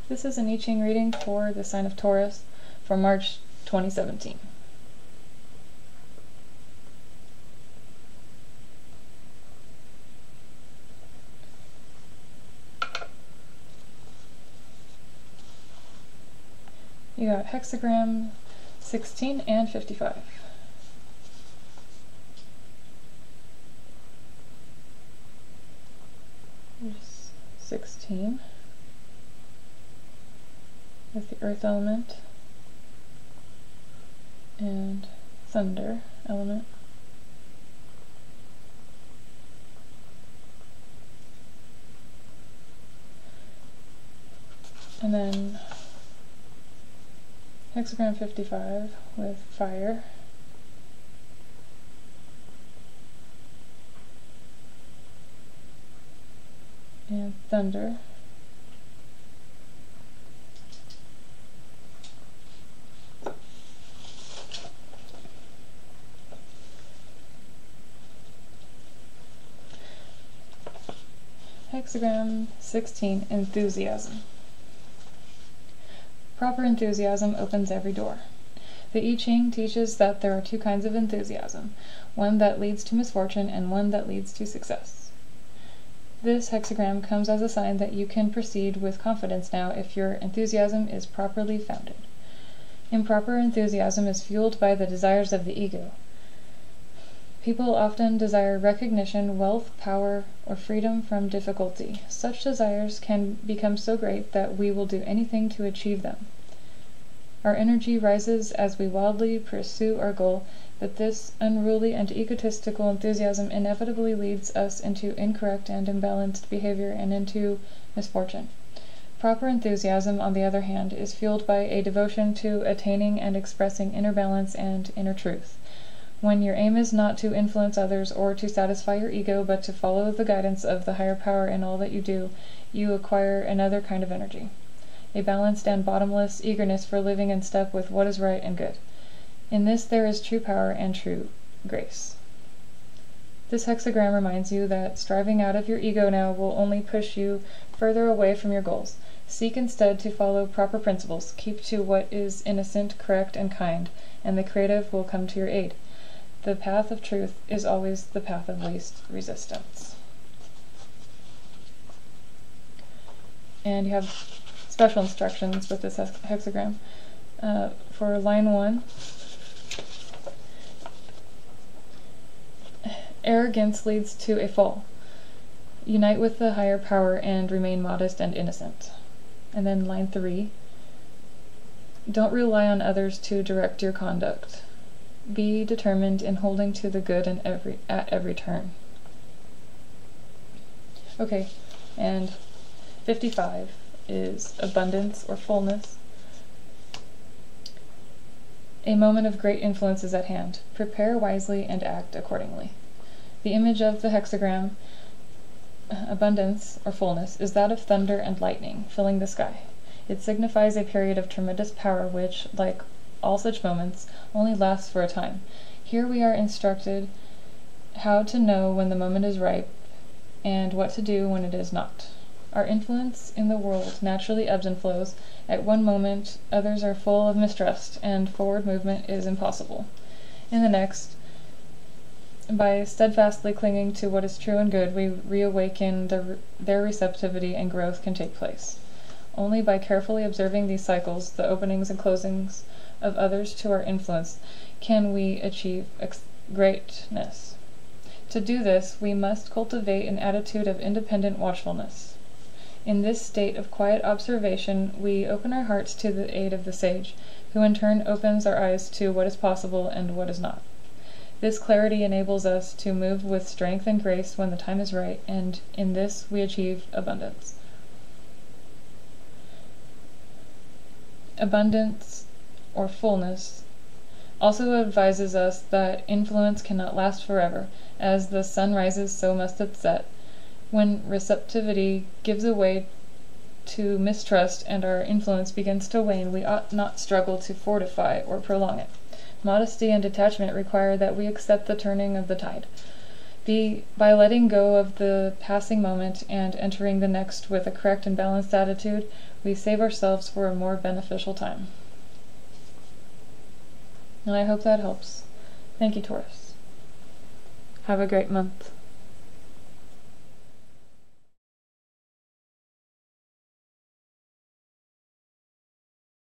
This is an I Ching reading for the sign of Taurus for March 2017. You got hexagram 16 and 55. There's 16 with the earth element and thunder element. And then hexagram 55 with fire, and thunder, hexagram 16, enthusiasm. Proper enthusiasm opens every door. The I Ching teaches that there are two kinds of enthusiasm, one that leads to misfortune and one that leads to success. This hexagram comes as a sign that you can proceed with confidence now if your enthusiasm is properly founded. Improper enthusiasm is fueled by the desires of the ego. People often desire recognition, wealth, power, or freedom from difficulty. Such desires can become so great that we will do anything to achieve them. Our energy rises as we wildly pursue our goal, but this unruly and egotistical enthusiasm inevitably leads us into incorrect and imbalanced behavior and into misfortune. Proper enthusiasm, on the other hand, is fueled by a devotion to attaining and expressing inner balance and inner truth. When your aim is not to influence others or to satisfy your ego, but to follow the guidance of the higher power in all that you do, you acquire another kind of energy, a balanced and bottomless eagerness for living in step with what is right and good. In this there is true power and true grace. This hexagram reminds you that striving out of your ego now will only push you further away from your goals. Seek instead to follow proper principles, keep to what is innocent, correct, and kind, and the creative will come to your aid. The path of truth is always the path of least resistance. And you have special instructions with this hexagram. For line 1, arrogance leads to a fall. Unite with the higher power and remain modest and innocent. And then line 3, don't rely on others to direct your conduct. Be determined in holding to the good at every turn. Okay, and 55 is abundance or fullness. A moment of great influence is at hand. Prepare wisely and act accordingly. The image of the hexagram, abundance or fullness, is that of thunder and lightning filling the sky. It signifies a period of tremendous power which, like all such moments, only lasts for a time. Here we are instructed how to know when the moment is ripe and what to do when it is not. Our influence in the world naturally ebbs and flows. At one moment others are full of mistrust and forward movement is impossible. In the next, by steadfastly clinging to what is true and good, we reawaken their receptivity and growth can take place. Only by carefully observing these cycles, the openings and closings of others to our influence, can we achieve greatness. To do this, we must cultivate an attitude of independent watchfulness. In this state of quiet observation, we open our hearts to the aid of the sage, who in turn opens our eyes to what is possible and what is not. This clarity enables us to move with strength and grace when the time is right, and in this we achieve abundance. Abundance or fullness also advises us that influence cannot last forever. As the sun rises, so must it set. When receptivity gives way to mistrust and our influence begins to wane, we ought not struggle to fortify or prolong it. Modesty and detachment require that we accept the turning of the tide. By letting go of the passing moment and entering the next with a correct and balanced attitude, we save ourselves for a more beneficial time. And I hope that helps. Thank you, Taurus. Have a great month.